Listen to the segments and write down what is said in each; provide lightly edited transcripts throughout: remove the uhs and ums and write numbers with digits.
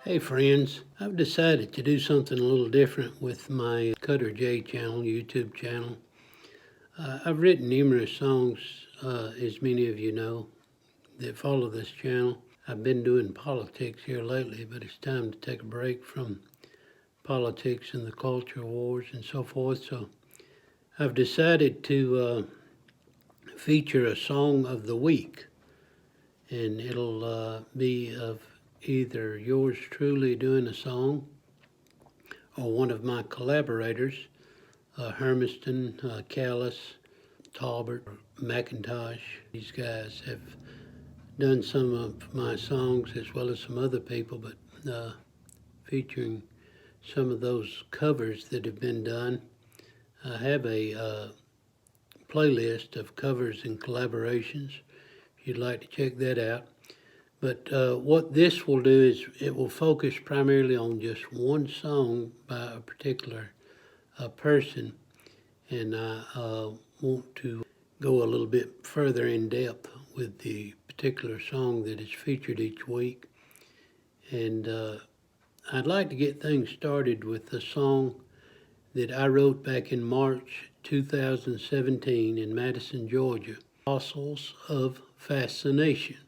Hey friends, I've decided to do something a little different with my Cutter J channel, YouTube channel. I've written numerous songs, as many of you know, that follow this channel. I've been doing politics here lately, but it's time to take a break from politics and the culture wars and so forth. So I've decided to feature a song of the week, and it'll be of either yours truly doing a song or one of my collaborators, Hermiston, Callis, Talbert, McIntosh. These guys have done some of my songs as well as some other people, but featuring some of those covers that have been done. I have a playlist of covers and collaborations if you'd like to check that out. But what this will do is it will focus primarily on just one song by a particular person, and I want to go a little bit further in depth with the particular song that is featured each week. And I'd like to get things started with a song that I wrote back in March 2017 in Madison, Georgia, Fossils of Fascination.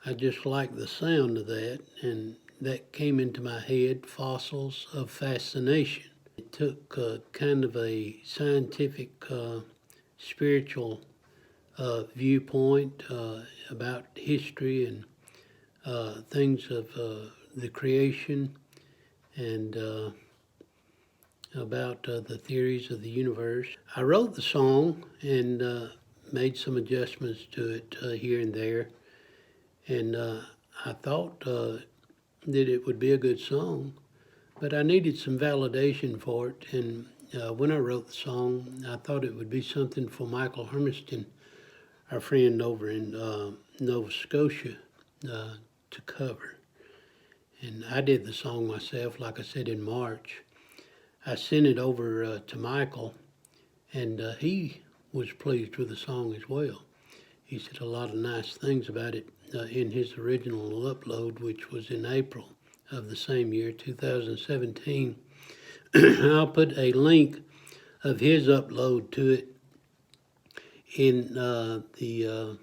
I just like the sound of that, and that came into my head, Fossils of Fascination. It took kind of a scientific, spiritual viewpoint about history and things of the creation and about the theories of the universe. I wrote the song and made some adjustments to it here and there. And I thought that it would be a good song, but I needed some validation for it. And when I wrote the song, I thought it would be something for Michael Hermiston, our friend over in Nova Scotia, to cover. And I did the song myself, like I said, in March. I sent it over to Michael, and he was pleased with the song as well. He said a lot of nice things about it in his original upload, which was in April of the same year, 2017. I'll put a link of his upload to it in the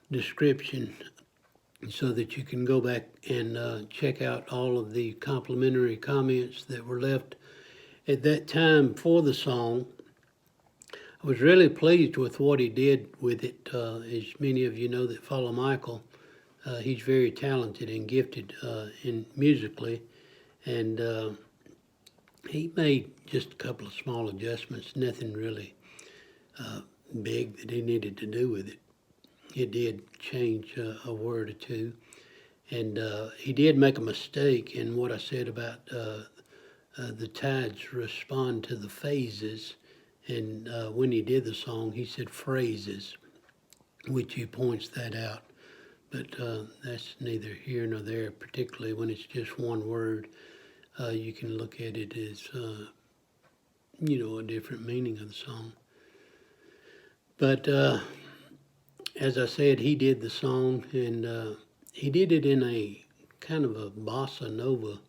description so that you can go back and check out all of the complimentary comments that were left at that time for the song. I was really pleased with what he did with it. As many of you know that follow Michael, he's very talented and gifted in musically, and he made just a couple of small adjustments, nothing really big that he needed to do with it. He did change a word or two, and he did make a mistake in what I said about the tides respond to the phases. And when he did the song, he said phrases, which he points that out. But that's neither here nor there, particularly when it's just one word. You can look at it as, a different meaning of the song. But as I said, he did the song, and he did it in a kind of a bossa nova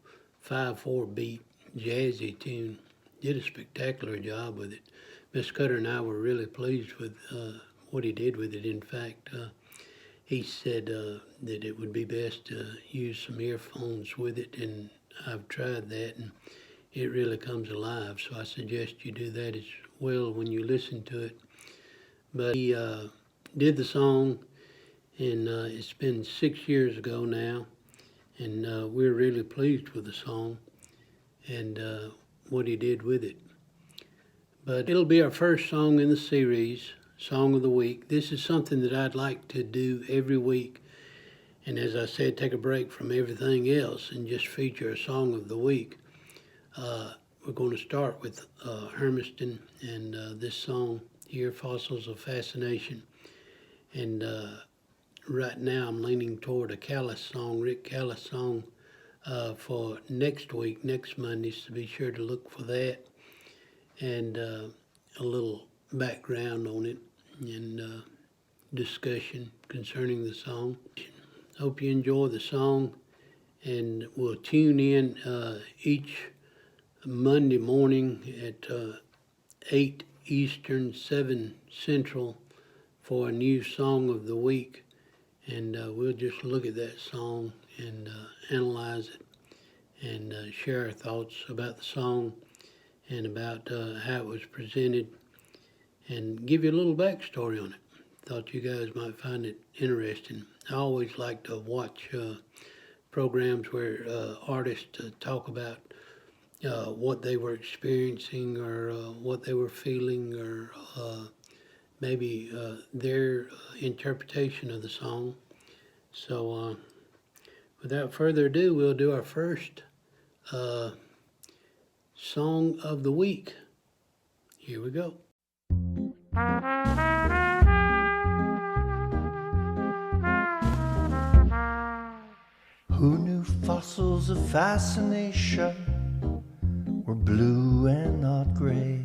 5/4 beat jazzy tune. Did a spectacular job with it. Miss Cutter and I were really pleased with what he did with it. In fact, he said that it would be best to use some earphones with it, and I've tried that, and it really comes alive. So I suggest you do that as well when you listen to it. But he did the song, and it's been 6 years ago now, and we're really pleased with the song and what he did with it. But it'll be our first song in the series, Song of the Week. This is something that I'd like to do every week. And as I said, take a break from everything else and just feature a Song of the Week. We're going to start with Hermiston and this song here, Fossils of Fascination. And right now I'm leaning toward a Callis song, Rick Callis song, for next week, next Monday, so be sure to look for that. And a little background on it and discussion concerning the song. Hope you enjoy the song, and we'll tune in each Monday morning at 8 Eastern, 7 Central for a new song of the week. And we'll just look at that song and analyze it and share our thoughts about the song and about how it was presented and give you a little backstory on it. Thought you guys might find it interesting. I always like to watch programs where artists talk about what they were experiencing or what they were feeling or maybe their interpretation of the song. So without further ado, we'll do our first song of the week. Here we go. Who knew fossils of fascination were blue and not gray?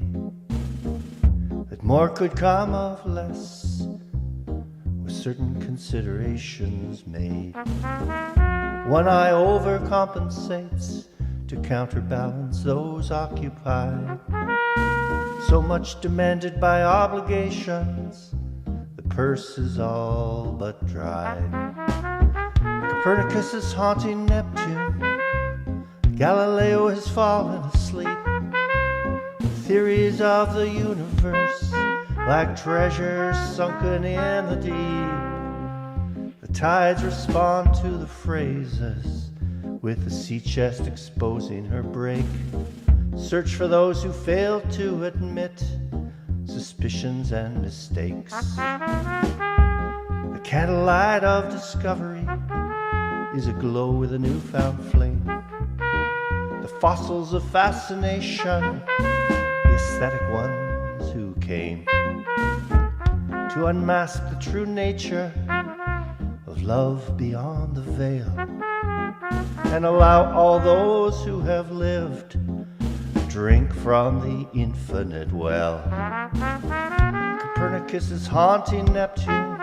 That more could come of less with certain considerations made. One eye overcompensates to counterbalance those occupied. So much demanded by obligations, the purse is all but dry. Copernicus is haunting Neptune. Galileo has fallen asleep. The theories of the universe, like treasure sunken in the deep. The tides respond to the phrases, with the sea chest exposing her break. Search for those who fail to admit suspicions and mistakes. The candlelight of discovery is aglow with a newfound flame. The fossils of fascination, the aesthetic ones who came to unmask the true nature of love beyond the veil, and allow all those who have lived drink from the infinite well. Copernicus is haunting Neptune.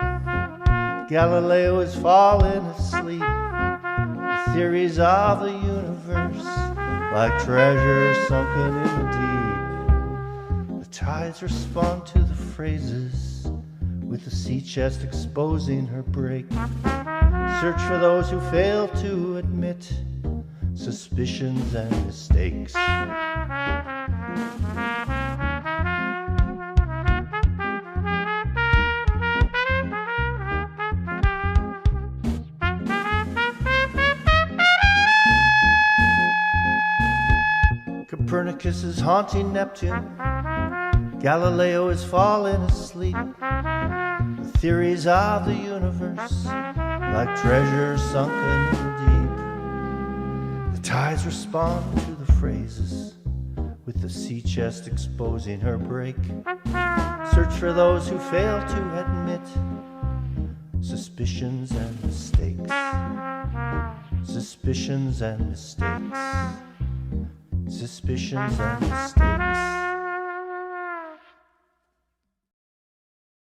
Galileo is fallen asleep. The theories of the universe, like treasure sunken in the deep. The tides respond to the phrases, with the sea chest exposing her break. Search for those who fail to admit suspicions and mistakes. Copernicus is haunting Neptune. Galileo is fallen asleep. The theories of the universe, like treasure sunken in the deep. The tides respond to the phrases, with the sea chest exposing her break. Search for those who fail to admit suspicions and mistakes. Suspicions and mistakes. Suspicions and mistakes.